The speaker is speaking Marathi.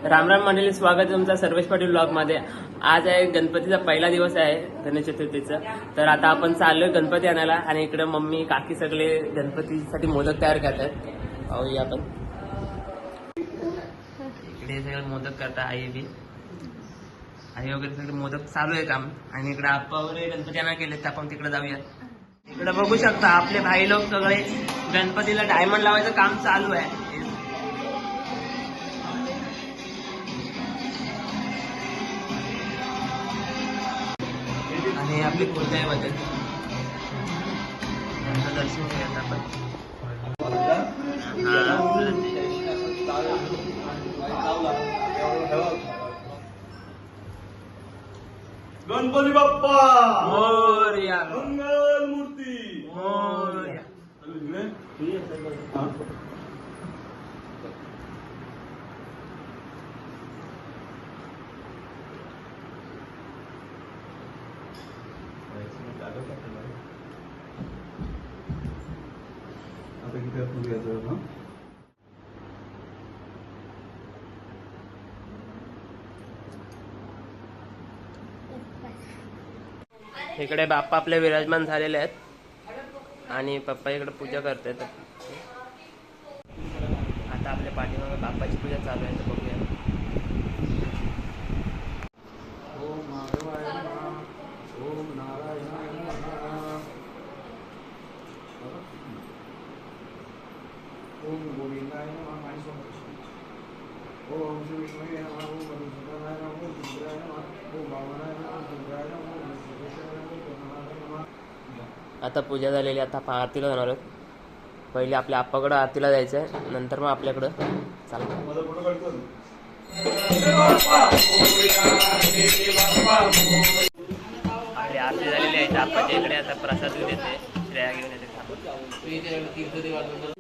राम राम मंडळी, स्वागत आहे तुमचा सर्वेश पाटील ब्लॉग मध्ये। आज आहे गणपतीचा पहिला दिवस आहे, गणेश चतुर्थीचा। तर आता आपण चाललोय गणपती आणायला आणि इकडे मम्मी काकी सगळे गणपतीसाठी मोदक तयार करतात। पाहूया आपण, इकडे सगळे मोदक करतात, आई वगैरे सगळे मोदक चालू आहे काम। आणि इकडे आप्पा वगैरे गणपती आणायला गेले, तर आपण तिकडे जाऊया। इकडे बघू शकता आपले भाई लोक सगळे गणपतीला डायमंड लावायचं काम चालू आहे। आणि आपली कुलदैवत आहे, त्यांचं दर्शन घ्यायचं आपण। गणपती बाप्पा मोरया, मंगल मूर्ती मोरया। आता किती आपण घ्यायचं ना? इकडे बाप्पा आपले विराजमान झालेले आहेत आणि पप्पा इकडे पूजा करतात। आता आपल्या पाठीमागे बाप्पाची पूजा चालू आहे, तर बघूया। ओम महादेवाय नमः, ओम नारायणाय नमः, ओम गोविंदाय नमः, ओम श्री विष्णुवे नमः, ओम मधुसूदनाय नमः, ओम रुद्राय नमः, ओम वामनाय नमः, ओम रुद्राय नमः, ओम विश्वेश्वराय नमः, ओम गणानाय नमः। आता पूजा झालेली, आता आपण आरतीला जाणार आहोत। पहिले आपल्या आप्पाकडं आरतीला जायचं आहे, नंतर मग आपल्याकडं चला। माझा फोटो काढतो ना? आपली आरती झालेली आहे, आप्पाच्या इकडे आता प्रसाद घेऊन येते, श्रेया घेऊन येते। वाढून